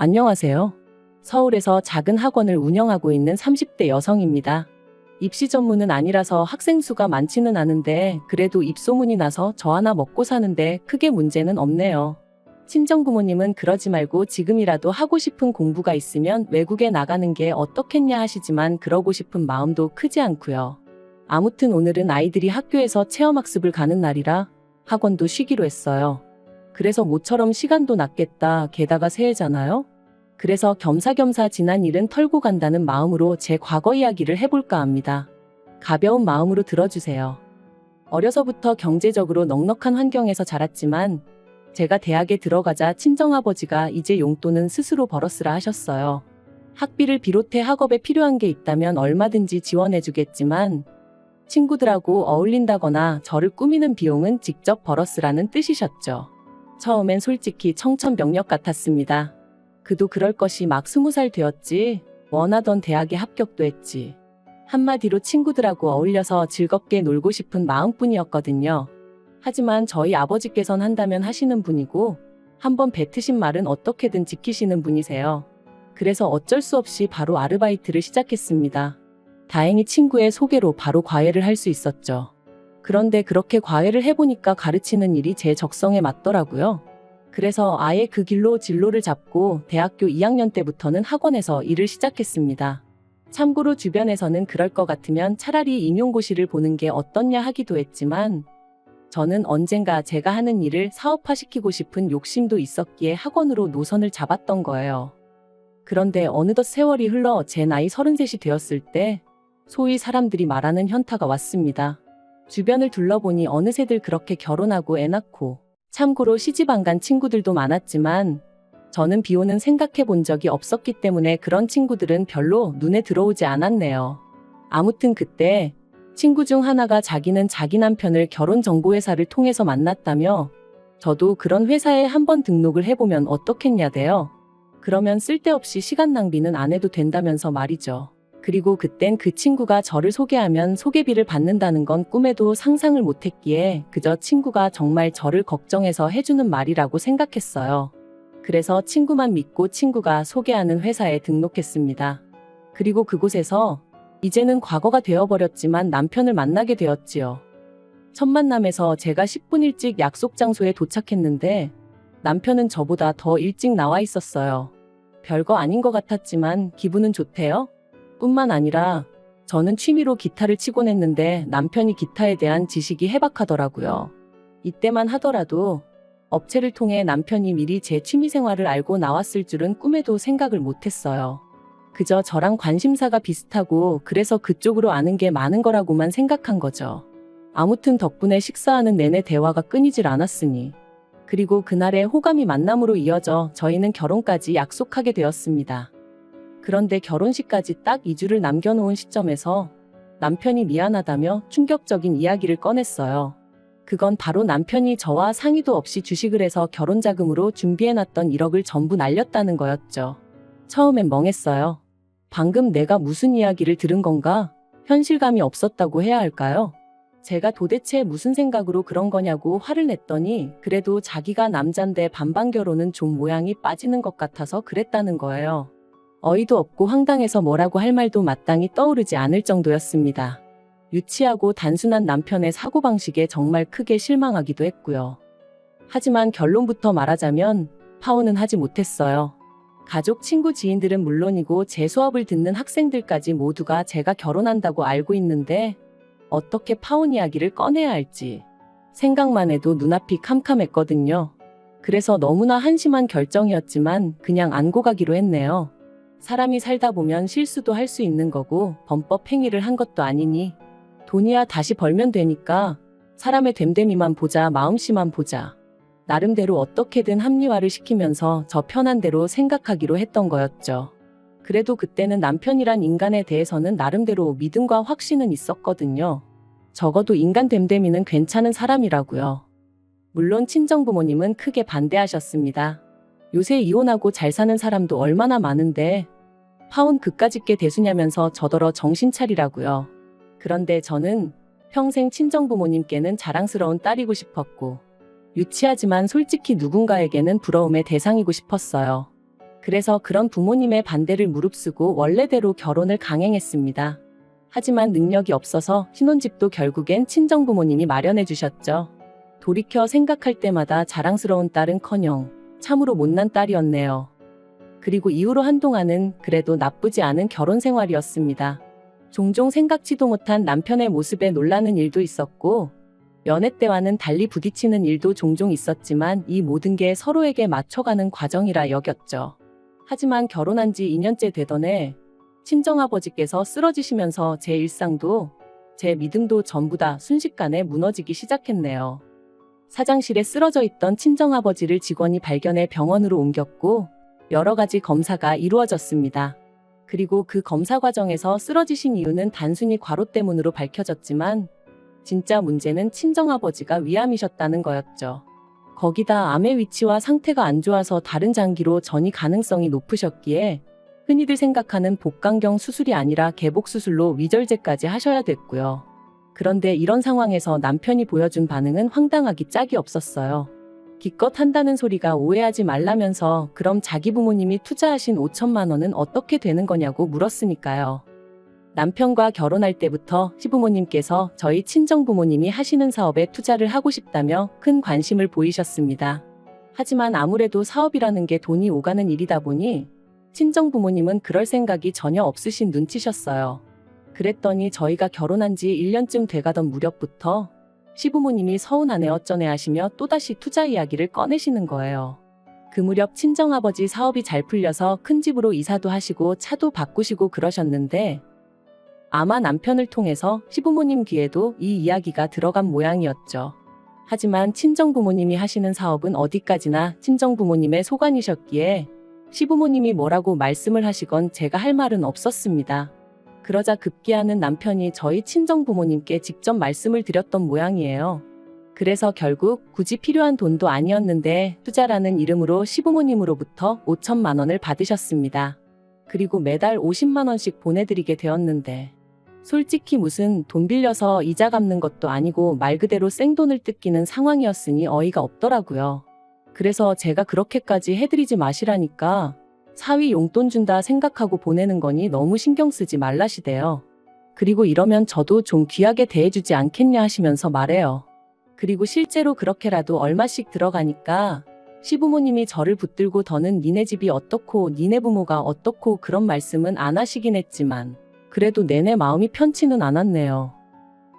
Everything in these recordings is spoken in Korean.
안녕하세요. 서울에서 작은 학원을 운영하고 있는 30대 여성입니다. 입시 전문은 아니라서 학생 수가 많지는 않은데 그래도 입소문이 나서 저 하나 먹고 사는데 크게 문제는 없네요. 친정부모님은 그러지 말고 지금이라도 하고 싶은 공부가 있으면 외국에 나가는 게 어떻겠냐 하시지만 그러고 싶은 마음도 크지 않고요. 아무튼 오늘은 아이들이 학교에서 체험학습을 가는 날이라 학원도 쉬기로 했어요. 그래서 모처럼 시간도 났겠다. 게다가 새해잖아요? 그래서 겸사겸사 지난 일은 털고 간다는 마음으로 제 과거 이야기를 해볼까 합니다. 가벼운 마음으로 들어주세요. 어려서부터 경제적으로 넉넉한 환경에서 자랐지만 제가 대학에 들어가자 친정아버지가 이제 용돈은 스스로 벌었으라 하셨어요. 학비를 비롯해 학업에 필요한 게 있다면 얼마든지 지원해주겠지만 친구들하고 어울린다거나 저를 꾸미는 비용은 직접 벌었으라는 뜻이셨죠. 처음엔 솔직히 청천벽력 같았습니다. 그도 그럴 것이 막 20살 되었지. 원하던 대학에 합격도 했지. 한마디로 친구들하고 어울려서 즐겁게 놀고 싶은 마음뿐이었거든요. 하지만 저희 아버지께선 한다면 하시는 분이고 한번 뱉으신 말은 어떻게든 지키시는 분이세요. 그래서 어쩔 수 없이 바로 아르바이트를 시작했습니다. 다행히 친구의 소개로 바로 과외를 할 수 있었죠. 그런데 그렇게 과외를 해보니까 가르치는 일이 제 적성에 맞더라고요. 그래서 아예 그 길로 진로를 잡고 대학교 2학년 때부터는 학원에서 일을 시작했습니다. 참고로 주변에서는 그럴 것 같으면 차라리 임용고시를 보는 게 어떻냐 하기도 했지만 저는 언젠가 제가 하는 일을 사업화시키고 싶은 욕심도 있었기에 학원으로 노선을 잡았던 거예요. 그런데 어느덧 세월이 흘러 제 나이 33이 되었을 때 소위 사람들이 말하는 현타가 왔습니다. 주변을 둘러보니 어느새들 그렇게 결혼하고 애 낳고 참고로 시집 안 간 친구들도 많았지만 저는 비혼은 생각해 본 적이 없었기 때문에 그런 친구들은 별로 눈에 들어오지 않았네요. 아무튼 그때 친구 중 하나가 자기는 자기 남편을 결혼정보회사를 통해서 만났다며 저도 그런 회사에 한번 등록을 해보면 어떻겠냐대요. 그러면 쓸데없이 시간 낭비는 안 해도 된다면서 말이죠. 그리고 그땐 그 친구가 저를 소개하면 소개비를 받는다는 건 꿈에도 상상을 못했기에 그저 친구가 정말 저를 걱정해서 해주는 말이라고 생각했어요. 그래서 친구만 믿고 친구가 소개하는 회사에 등록했습니다. 그리고 그곳에서 이제는 과거가 되어버렸지만 남편을 만나게 되었지요. 첫 만남에서 제가 10분 일찍 약속 장소에 도착했는데 남편은 저보다 더 일찍 나와 있었어요. 별거 아닌 것 같았지만 기분은 좋대요. 뿐만 아니라 저는 취미로 기타를 치곤 했는데 남편이 기타에 대한 지식이 해박하더라고요. 이때만 하더라도 업체를 통해 남편이 미리 제 취미생활을 알고 나왔을 줄은 꿈에도 생각을 못했어요. 그저 저랑 관심사가 비슷하고 그래서 그쪽으로 아는 게 많은 거라고만 생각한 거죠. 아무튼 덕분에 식사하는 내내 대화가 끊이질 않았으니. 그리고 그날의 호감이 만남으로 이어져 저희는 결혼까지 약속하게 되었습니다. 그런데 결혼식까지 딱 2주를 남겨놓은 시점에서 남편이 미안하다며 충격적인 이야기를 꺼냈어요. 그건 바로 남편이 저와 상의도 없이 주식을 해서 결혼자금으로 준비해놨던 1억을 전부 날렸다는 거였죠. 처음엔 멍했어요. 방금 내가 무슨 이야기를 들은 건가? 현실감이 없었다고 해야 할까요? 제가 도대체 무슨 생각으로 그런 거냐고 화를 냈더니 그래도 자기가 남잔데 반반 결혼은 좀 모양이 빠지는 것 같아서 그랬다는 거예요. 어이도 없고 황당해서 뭐라고 할 말도 마땅히 떠오르지 않을 정도였습니다. 유치하고 단순한 남편의 사고방식에 정말 크게 실망하기도 했고요. 하지만 결론부터 말하자면 파혼은 하지 못했어요. 가족, 친구, 지인들은 물론이고 제 수업을 듣는 학생들까지 모두가 제가 결혼한다고 알고 있는데 어떻게 파혼 이야기를 꺼내야 할지 생각만 해도 눈앞이 캄캄했거든요. 그래서 너무나 한심한 결정이었지만 그냥 안고 가기로 했네요. 사람이 살다 보면 실수도 할 수 있는 거고 범법 행위를 한 것도 아니니 돈이야 다시 벌면 되니까 사람의 됨됨이만 보자, 마음씨만 보자. 나름대로 어떻게든 합리화를 시키면서 저 편한 대로 생각하기로 했던 거였죠. 그래도 그때는 남편이란 인간에 대해서는 나름대로 믿음과 확신은 있었거든요. 적어도 인간 됨됨이는 괜찮은 사람이라고요. 물론 친정부모님은 크게 반대하셨습니다. 요새 이혼하고 잘 사는 사람도 얼마나 많은데 파혼 그까짓 게 대수냐면서 저더러 정신 차리라고요. 그런데 저는 평생 친정부모님께는 자랑스러운 딸이고 싶었고 유치하지만 솔직히 누군가에게는 부러움의 대상이고 싶었어요. 그래서 그런 부모님의 반대를 무릅쓰고 원래대로 결혼을 강행했습니다. 하지만 능력이 없어서 신혼집도 결국엔 친정부모님이 마련해 주셨죠. 돌이켜 생각할 때마다 자랑스러운 딸은커녕 참으로 못난 딸이었네요. 그리고 이후로 한동안은 그래도 나쁘지 않은 결혼 생활이었습니다. 종종 생각지도 못한 남편의 모습에 놀라는 일도 있었고 연애 때와는 달리 부딪히는 일도 종종 있었지만 이 모든 게 서로에게 맞춰가는 과정이라 여겼죠. 하지만 결혼한 지 2년째 되던 해 친정아버지께서 쓰러지시면서 제 일상도 제 믿음도 전부 다 순식간에 무너지기 시작했네요. 사장실에 쓰러져 있던 친정아버지를 직원이 발견해 병원으로 옮겼고 여러 가지 검사가 이루어졌습니다. 그리고 그 검사 과정에서 쓰러지신 이유는 단순히 과로 때문으로 밝혀졌지만 진짜 문제는 친정아버지가 위암이셨다는 거였죠. 거기다 암의 위치와 상태가 안 좋아서 다른 장기로 전이 가능성이 높으셨기에 흔히들 생각하는 복강경 수술이 아니라 개복 수술로 위절제까지 하셔야 됐고요. 그런데 이런 상황에서 남편이 보여준 반응은 황당하기 짝이 없었어요. 기껏 한다는 소리가 오해하지 말라면서 그럼 자기 부모님이 투자하신 5천만 원은 어떻게 되는 거냐고 물었으니까요. 남편과 결혼할 때부터 시부모님께서 저희 친정부모님이 하시는 사업에 투자를 하고 싶다며 큰 관심을 보이셨습니다. 하지만 아무래도 사업이라는 게 돈이 오가는 일이다 보니 친정부모님은 그럴 생각이 전혀 없으신 눈치셨어요. 그랬더니 저희가 결혼한 지 1년쯤 돼가던 무렵부터 시부모님이 서운하네 어쩌네 하시며 또다시 투자 이야기를 꺼내시는 거예요. 그 무렵 친정아버지 사업이 잘 풀려서 큰 집으로 이사도 하시고 차도 바꾸시고 그러셨는데 아마 남편을 통해서 시부모님 귀에도 이 이야기가 들어간 모양이었죠. 하지만 친정부모님이 하시는 사업은 어디까지나 친정부모님의 소관이셨기에 시부모님이 뭐라고 말씀을 하시건 제가 할 말은 없었습니다. 그러자 급기야는 남편이 저희 친정부모님께 직접 말씀을 드렸던 모양이에요. 그래서 결국 굳이 필요한 돈도 아니었는데 투자라는 이름으로 시부모님으로부터 5천만 원을 받으셨습니다. 그리고 매달 50만 원씩 보내드리게 되었는데 솔직히 무슨 돈 빌려서 이자 갚는 것도 아니고 말 그대로 생돈을 뜯기는 상황이었으니 어이가 없더라고요. 그래서 제가 그렇게까지 해드리지 마시라니까 사위 용돈 준다 생각하고 보내는 거니 너무 신경 쓰지 말라시대요. 그리고 이러면 저도 좀 귀하게 대해주지 않겠냐 하시면서 말해요. 그리고 실제로 그렇게라도 얼마씩 들어가니까 시부모님이 저를 붙들고 더는 니네 집이 어떻고 니네 부모가 어떻고 그런 말씀은 안 하시긴 했지만 그래도 내내 마음이 편치는 않았네요.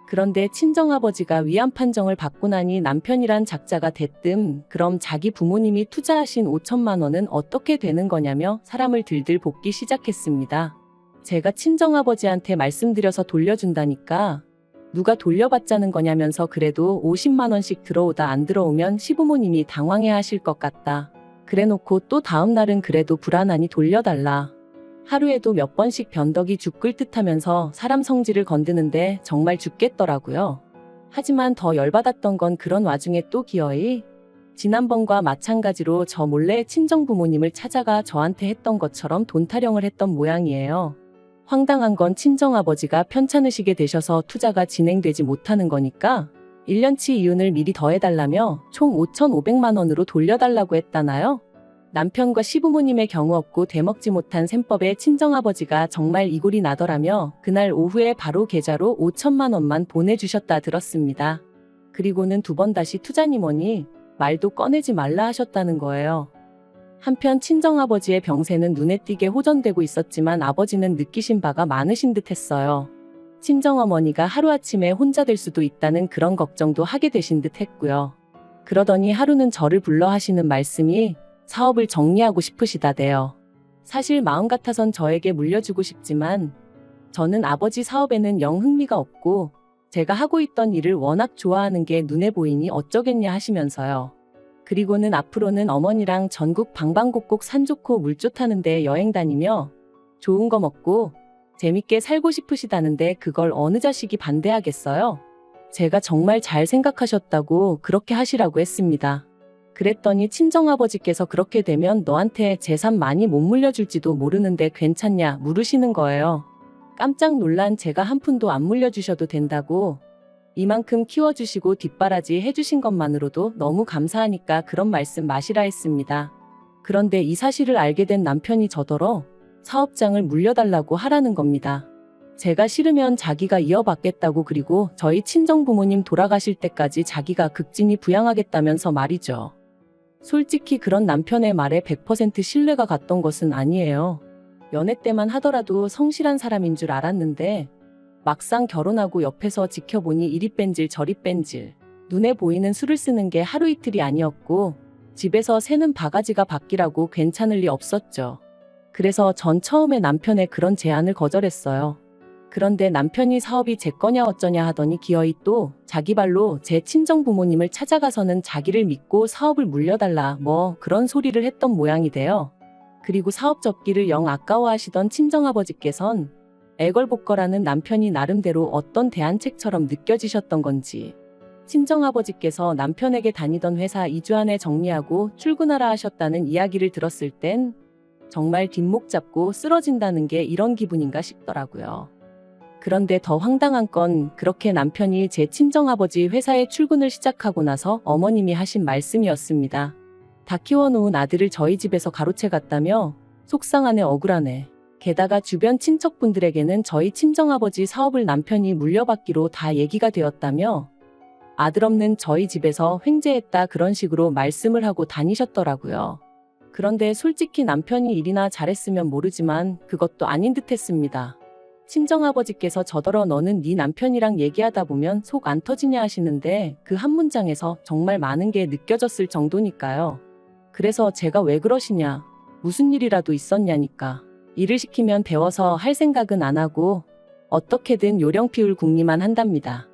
그런데 친정아버지가 위암 판정을 받고 나니 남편이란 작자가 대뜸 그럼 자기 부모님이 투자하신 5천만 원은 어떻게 되는 거냐며 사람을 들들 볶기 시작했습니다. 제가 친정아버지한테 말씀드려서 돌려준다니까 누가 돌려받자는 거냐면서 그래도 50만 원씩 들어오다 안 들어오면 시부모님이 당황해 하실 것 같다. 그래놓고 또 다음 날은 그래도 불안하니 돌려달라. 하루에도 몇 번씩 변덕이 죽을 듯하면서 사람 성질을 건드는데 정말 죽겠더라고요. 하지만 더 열받았던 건 그런 와중에 또 기어이 지난번과 마찬가지로 저 몰래 친정부모님을 찾아가 저한테 했던 것처럼 돈 타령을 했던 모양이에요. 황당한 건 친정아버지가 편찮으시게 되셔서 투자가 진행되지 못하는 거니까 1년치 이윤을 미리 더해달라며 총 5,500만 원으로 돌려달라고 했다나요? 남편과 시부모님의 경우 없고 되먹지 못한 셈법에 친정아버지가 정말 이골이 나더라며 그날 오후에 바로 계좌로 5천만 원만 보내주셨다 들었습니다. 그리고는 두 번 다시 투자니 뭐니 말도 꺼내지 말라 하셨다는 거예요. 한편 친정아버지의 병세는 눈에 띄게 호전되고 있었지만 아버지는 느끼신 바가 많으신 듯 했어요. 친정어머니가 하루아침에 혼자 될 수도 있다는 그런 걱정도 하게 되신 듯 했고요. 그러더니 하루는 저를 불러 하시는 말씀이 사업을 정리하고 싶으시다대요. 사실 마음 같아선 저에게 물려주고 싶지만 저는 아버지 사업에는 영 흥미가 없고 제가 하고 있던 일을 워낙 좋아하는 게 눈에 보이니 어쩌겠냐 하시면서요. 그리고는 앞으로는 어머니랑 전국 방방곡곡 산 좋고 물 좋다는데 여행 다니며 좋은 거 먹고 재밌게 살고 싶으시다는데 그걸 어느 자식이 반대하겠어요? 제가 정말 잘 생각하셨다고 그렇게 하시라고 했습니다. 그랬더니 친정아버지께서 그렇게 되면 너한테 재산 많이 못 물려줄지도 모르는데 괜찮냐 물으시는 거예요. 깜짝 놀란 제가 한 푼도 안 물려주셔도 된다고 이만큼 키워주시고 뒷바라지 해주신 것만으로도 너무 감사하니까 그런 말씀 마시라 했습니다. 그런데 이 사실을 알게 된 남편이 저더러 사업장을 물려달라고 하라는 겁니다. 제가 싫으면 자기가 이어받겠다고, 그리고 저희 친정부모님 돌아가실 때까지 자기가 극진히 부양하겠다면서 말이죠. 솔직히 그런 남편의 말에 100% 신뢰가 갔던 것은 아니에요. 연애 때만 하더라도 성실한 사람인 줄 알았는데 막상 결혼하고 옆에서 지켜보니 이리 뺀질 저리 뺀질, 눈에 보이는 수를 쓰는 게 하루 이틀이 아니었고 집에서 새는 바가지가 바뀌라고 괜찮을 리 없었죠. 그래서 전 처음에 남편의 그런 제안을 거절했어요. 그런데 남편이 사업이 제 거냐 어쩌냐 하더니 기어이 또 자기 발로 제 친정부모님을 찾아가서는 자기를 믿고 사업을 물려달라 뭐 그런 소리를 했던 모양이 돼요. 그리고 사업 접기를 영 아까워하시던 친정아버지께선 애걸복걸하는 남편이 나름대로 어떤 대안책처럼 느껴지셨던 건지 친정아버지께서 남편에게 다니던 회사 2주 안에 정리하고 출근하라 하셨다는 이야기를 들었을 땐 정말 뒷목 잡고 쓰러진다는 게 이런 기분인가 싶더라고요. 그런데 더 황당한 건 그렇게 남편이 제 친정아버지 회사에 출근을 시작하고 나서 어머님이 하신 말씀이었습니다. 다 키워놓은 아들을 저희 집에서 가로채 갔다며 속상하네 억울하네. 게다가 주변 친척분들에게는 저희 친정아버지 사업을 남편이 물려받기로 다 얘기가 되었다며 아들 없는 저희 집에서 횡재했다 그런 식으로 말씀을 하고 다니셨더라고요. 그런데 솔직히 남편이 일이나 잘했으면 모르지만 그것도 아닌 듯 했습니다. 친정아버지께서 저더러 너는 네 남편이랑 얘기하다 보면 속 안 터지냐 하시는데 그 한 문장에서 정말 많은 게 느껴졌을 정도니까요. 그래서 제가 왜 그러시냐, 무슨 일이라도 있었냐니까. 일을 시키면 배워서 할 생각은 안 하고 어떻게든 요령 피울 궁리만 한답니다.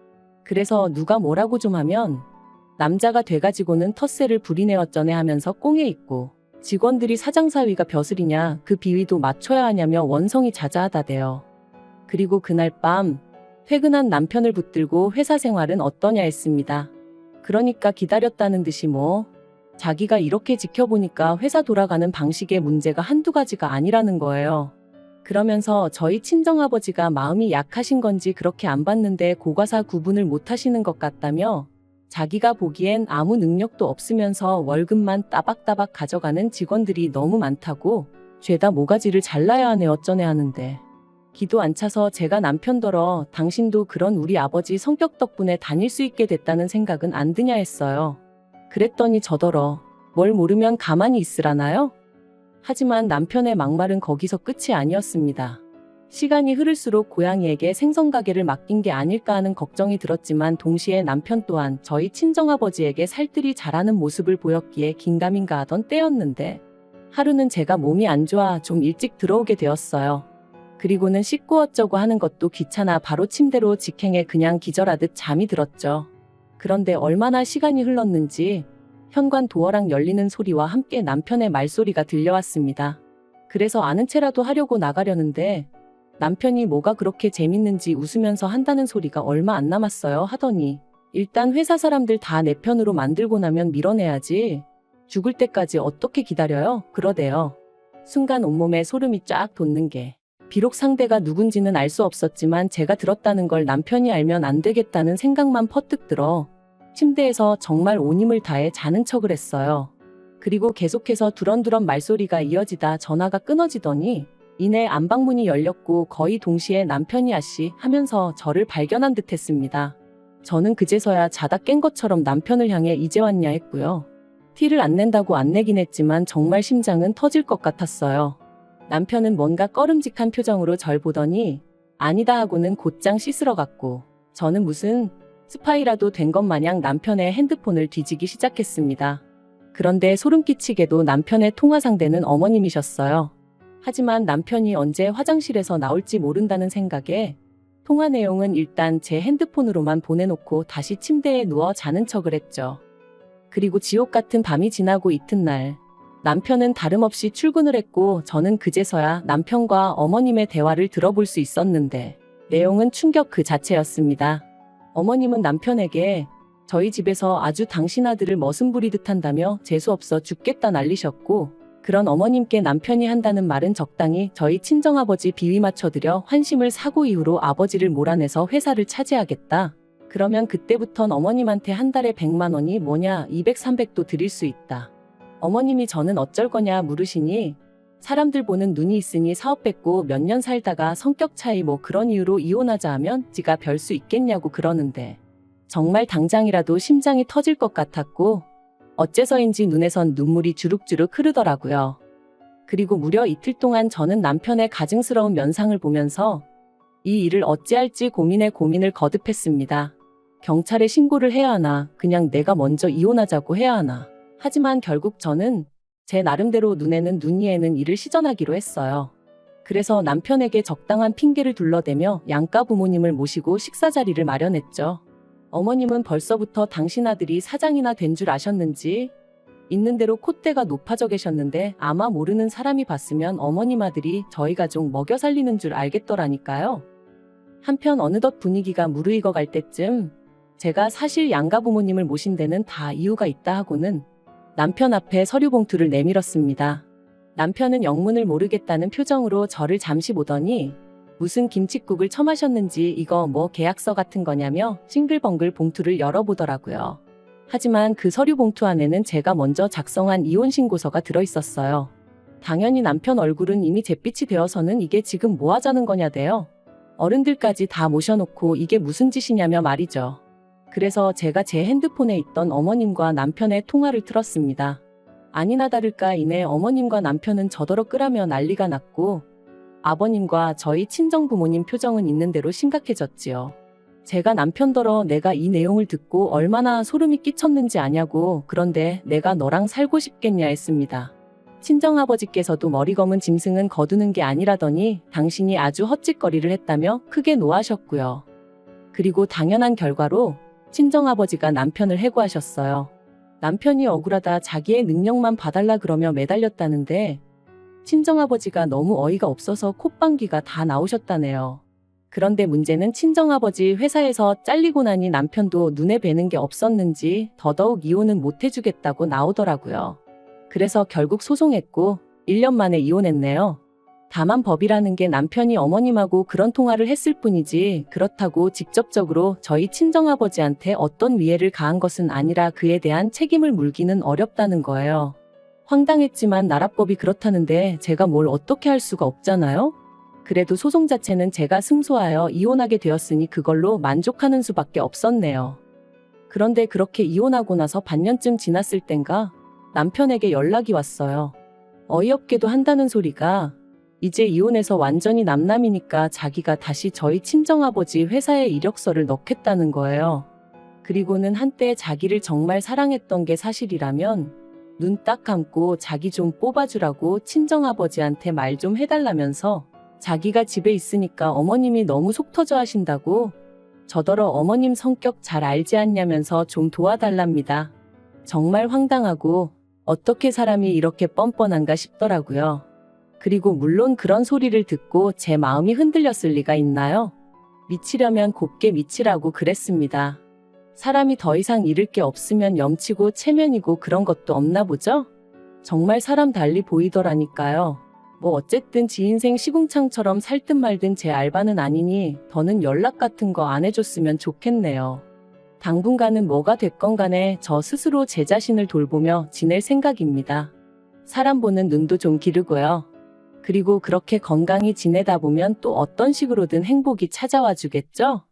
그래서 누가 뭐라고 좀 하면 남자가 돼가지고는 텃세를 부리네 어쩌네 하면서 꽁에 있고 직원들이 사장사위가 벼슬이냐 그 비위도 맞춰야 하냐며 원성이 자자하다대요. 그리고 그날 밤 퇴근한 남편을 붙들고 회사 생활은 어떠냐 했습니다. 그러니까 기다렸다는 듯이 뭐 자기가 이렇게 지켜보니까 회사 돌아가는 방식의 문제가 한두 가지가 아니라는 거예요. 그러면서 저희 친정아버지가 마음이 약하신 건지 그렇게 안 봤는데 고과사 구분을 못 하시는 것 같다며 자기가 보기엔 아무 능력도 없으면서 월급만 따박따박 가져가는 직원들이 너무 많다고 죄다 모가지를 잘라야 하네 어쩌네 하는데 기도 안 차서 제가 남편더러 당신도 그런 우리 아버지 성격 덕분에 다닐 수 있게 됐다는 생각은 안 드냐 했어요. 그랬더니 저더러 뭘 모르면 가만히 있으라나요? 하지만 남편의 막말은 거기서 끝이 아니었습니다. 시간이 흐를수록 고양이에게 생선가게를 맡긴 게 아닐까 하는 걱정이 들었지만 동시에 남편 또한 저희 친정아버지에게 살뜰히 잘하는 모습을 보였기에 긴가민가 하던 때였는데 하루는 제가 몸이 안 좋아 좀 일찍 들어오게 되었어요. 그리고는 씻고 어쩌고 하는 것도 귀찮아 바로 침대로 직행해 그냥 기절하듯 잠이 들었죠. 그런데 얼마나 시간이 흘렀는지 현관 도어락 열리는 소리와 함께 남편의 말소리가 들려왔습니다. 그래서 아는 체라도 하려고 나가려는데 남편이 뭐가 그렇게 재밌는지 웃으면서 한다는 소리가 얼마 안 남았어요 하더니 일단 회사 사람들 다 내 편으로 만들고 나면 밀어내야지. 죽을 때까지 어떻게 기다려요? 그러대요. 순간 온몸에 소름이 쫙 돋는 게 비록 상대가 누군지는 알 수 없었지만 제가 들었다는 걸 남편이 알면 안 되겠다는 생각만 퍼뜩 들어 침대에서 정말 온 힘을 다해 자는 척을 했어요. 그리고 계속해서 두런두런 말소리가 이어지다 전화가 끊어지더니 이내 안방문이 열렸고 거의 동시에 남편이 아씨 하면서 저를 발견한 듯 했습니다. 저는 그제서야 자다 깬 것처럼 남편을 향해 이제 왔냐 했고요. 티를 안 낸다고 안 내긴 했지만 정말 심장은 터질 것 같았어요. 남편은 뭔가 꺼름직한 표정으로 절 보더니 아니다 하고는 곧장 씻으러 갔고 저는 무슨 스파이라도 된 것 마냥 남편의 핸드폰을 뒤지기 시작했습니다. 그런데 소름 끼치게도 남편의 통화 상대는 어머님이셨어요. 하지만 남편이 언제 화장실에서 나올지 모른다는 생각에 통화 내용은 일단 제 핸드폰으로만 보내놓고 다시 침대에 누워 자는 척을 했죠. 그리고 지옥 같은 밤이 지나고 이튿날 남편은 다름없이 출근을 했고 저는 그제서야 남편과 어머님의 대화를 들어볼 수 있었는데 내용은 충격 그 자체였습니다. 어머님은 남편에게 저희 집에서 아주 당신 아들을 머슴 부리듯 한다며 재수없어 죽겠다 난리셨고 그런 어머님께 남편이 한다는 말은 적당히 저희 친정아버지 비위 맞춰드려 환심을 사고 이후로 아버지를 몰아내서 회사를 차지하겠다. 그러면 그때부턴 어머님한테 한 달에 100만 원이 뭐냐 200, 300도 드릴 수 있다. 어머님이 저는 어쩔 거냐 물으시니 사람들 보는 눈이 있으니 사업 뺏고 몇 년 살다가 성격 차이 뭐 그런 이유로 이혼하자 하면 지가 별 수 있겠냐고 그러는데 정말 당장이라도 심장이 터질 것 같았고 어째서인지 눈에선 눈물이 주룩주룩 흐르더라고요. 그리고 무려 이틀 동안 저는 남편의 가증스러운 면상을 보면서 이 일을 어찌할지 고민에 고민을 거듭했습니다. 경찰에 신고를 해야 하나, 그냥 내가 먼저 이혼하자고 해야 하나. 하지만 결국 저는 제 나름대로 눈에는 눈, 이에는 이를 시전하기로 했어요. 그래서 남편에게 적당한 핑계를 둘러대며 양가 부모님을 모시고 식사 자리를 마련했죠. 어머님은 벌써부터 당신 아들이 사장이나 된 줄 아셨는지 있는 대로 콧대가 높아져 계셨는데 아마 모르는 사람이 봤으면 어머님 아들이 저희 가족 먹여 살리는 줄 알겠더라니까요. 한편 어느덧 분위기가 무르익어 갈 때쯤 제가 사실 양가 부모님을 모신 데는 다 이유가 있다 하고는 남편 앞에 서류 봉투를 내밀었습니다. 남편은 영문을 모르겠다는 표정으로 저를 잠시 보더니 무슨 김칫국을 처마셨는지 이거 뭐 계약서 같은 거냐며 싱글벙글 봉투를 열어보더라고요. 하지만 그 서류 봉투 안에는 제가 먼저 작성한 이혼 신고서가 들어있었어요. 당연히 남편 얼굴은 이미 잿빛이 되어서는 이게 지금 뭐 하자는 거냐대요. 어른들까지 다 모셔놓고 이게 무슨 짓이냐며 말이죠. 그래서 제가 제 핸드폰에 있던 어머님과 남편의 통화를 틀었습니다. 아니나 다를까 이내 어머님과 남편은 저더러 끄라며 난리가 났고 아버님과 저희 친정부모님 표정은 있는 대로 심각해졌지요. 제가 남편더러 내가 이 내용을 듣고 얼마나 소름이 끼쳤는지 아냐고, 그런데 내가 너랑 살고 싶겠냐 했습니다. 친정아버지께서도 머리 검은 짐승은 거두는 게 아니라더니 당신이 아주 헛짓거리를 했다며 크게 노하셨고요. 그리고 당연한 결과로 친정아버지가 남편을 해고하셨어요. 남편이 억울하다 자기의 능력만 봐달라 그러며 매달렸다는데 친정아버지가 너무 어이가 없어서 콧방귀가 다 나오셨다네요. 그런데 문제는 친정아버지 회사에서 잘리고 나니 남편도 눈에 뵈는 게 없었는지 더더욱 이혼은 못 해주겠다고 나오더라고요. 그래서 결국 소송했고 1년 만에 이혼했네요. 다만 법이라는 게 남편이 어머님하고 그런 통화를 했을 뿐이지 그렇다고 직접적으로 저희 친정아버지한테 어떤 위해를 가한 것은 아니라 그에 대한 책임을 물기는 어렵다는 거예요. 황당했지만 나라법이 그렇다는데 제가 뭘 어떻게 할 수가 없잖아요? 그래도 소송 자체는 제가 승소하여 이혼하게 되었으니 그걸로 만족하는 수밖에 없었네요. 그런데 그렇게 이혼하고 나서 반년쯤 지났을 땐가 남편에게 연락이 왔어요. 어이없게도 한다는 소리가 이제 이혼해서 완전히 남남이니까 자기가 다시 저희 친정아버지 회사에 이력서를 넣겠다는 거예요. 그리고는 한때 자기를 정말 사랑했던 게 사실이라면 눈 딱 감고 자기 좀 뽑아주라고 친정아버지한테 말 좀 해달라면서 자기가 집에 있으니까 어머님이 너무 속 터져 하신다고 저더러 어머님 성격 잘 알지 않냐면서 좀 도와달랍니다. 정말 황당하고 어떻게 사람이 이렇게 뻔뻔한가 싶더라고요. 그리고 물론 그런 소리를 듣고 제 마음이 흔들렸을 리가 있나요? 미치려면 곱게 미치라고 그랬습니다. 사람이 더 이상 잃을 게 없으면 염치고 체면이고 그런 것도 없나 보죠? 정말 사람 달리 보이더라니까요. 뭐 어쨌든 지 인생 시궁창처럼 살든 말든 제 알바는 아니니 더는 연락 같은 거 안 해줬으면 좋겠네요. 당분간은 뭐가 됐건 간에 저 스스로 제 자신을 돌보며 지낼 생각입니다. 사람 보는 눈도 좀 기르고요. 그리고 그렇게 건강히 지내다 보면 또 어떤 식으로든 행복이 찾아와 주겠죠?